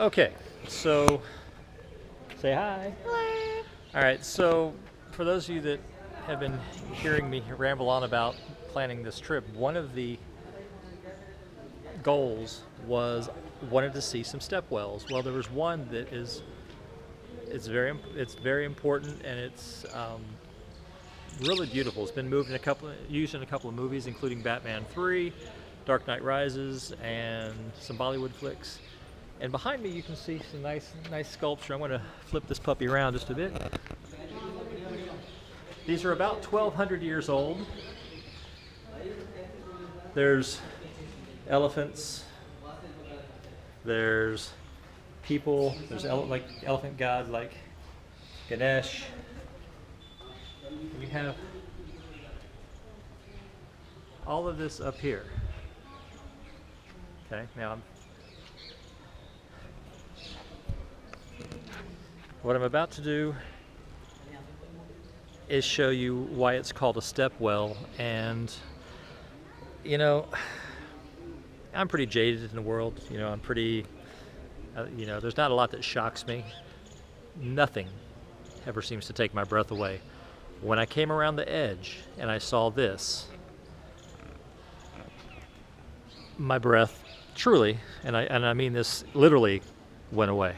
Okay, so say hi. Hello. All right, so for those of you that have been hearing me ramble on about planning this trip, one of the goals was wanted to see some step wells. Well, there was one that is it's very important and it's really beautiful. It's been used in a couple of movies, including Batman 3, Dark Knight Rises, and some Bollywood flicks. And behind me, you can see some nice sculpture. I'm going to flip this puppy around just a bit. These are about 1,200 years old. There's elephants. There's people. There's like elephant god like Ganesh. We have all of this up here. Okay, now what I'm about to do is show you why it's called a step well. And you know, I'm pretty jaded in the world. I'm pretty, there's not a lot that shocks me. Nothing ever seems to take my breath away. When I came around the edge and I saw this, my breath truly, and I mean this literally, went away.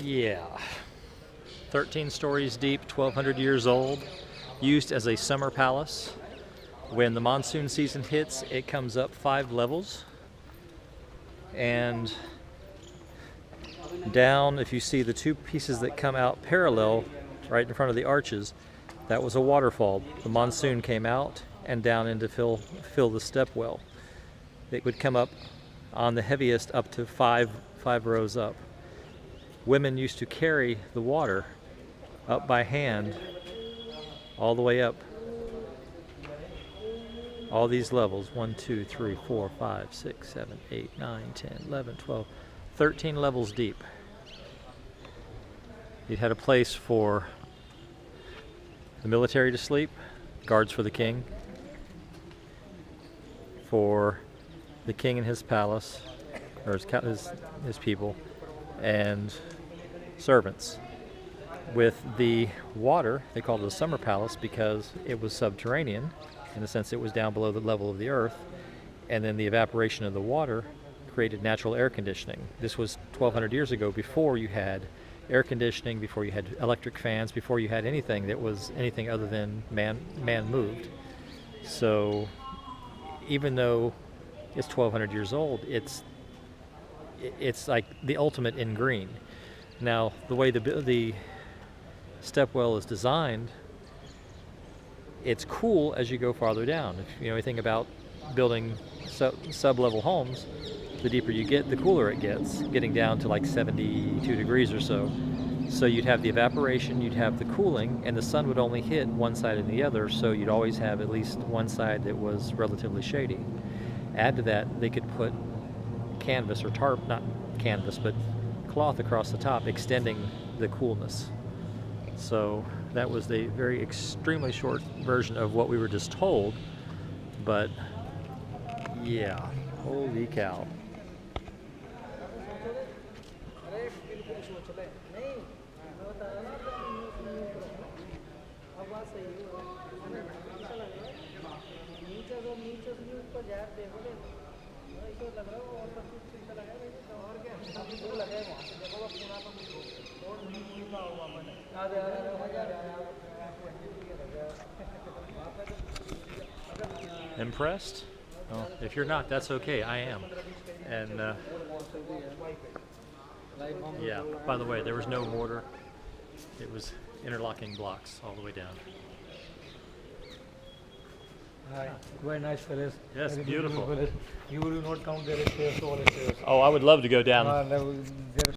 Yeah. 13 stories deep, 1,200 years old, used as a summer palace. When the monsoon season hits, it comes up 5 levels. And down, if you see the 2 pieces that come out parallel right in front of the arches, that was a waterfall. The monsoon came out and down in to fill the step well. It would come up on the heaviest up to 5 rows up. Women used to carry the water up by hand all the way up all these levels: 1, 2, 3, 4, 5, 6, 7, 8, 9, 10, 11, 12, 13 levels deep. You had a place for the military to sleep, guards for the king, for the king and his palace, or his people, and servants. With the water, they called it a summer palace because it was subterranean, in the sense it was down below the level of the earth, and then the evaporation of the water created natural air conditioning. This was 1,200 years ago, before you had air conditioning, before you had electric fans, before you had anything that was anything other than man moved. So even though it's 1,200 years old, it's like the ultimate in green. Now, the way the step well is designed, it's cool as you go farther down. If you know anything about building sub-level homes, the deeper you get, the cooler it gets, getting down to like 72 degrees or so. So you'd have the evaporation, you'd have the cooling, and the sun would only hit one side and the other, so you'd always have at least one side that was relatively shady. Add to that, they could put canvas or tarp, not canvas, but cloth across the top, extending the coolness. So that was the very extremely short version of what we were just told, but yeah, holy cow. Impressed? Well, if you're not, that's okay. I am. And yeah, by the way, there was no mortar. It was interlocking blocks all the way down. Hi. Very nice village. Yes, Very beautiful. Village. You will not count there is stairs, all stairs. Oh, I would love to go down. Never,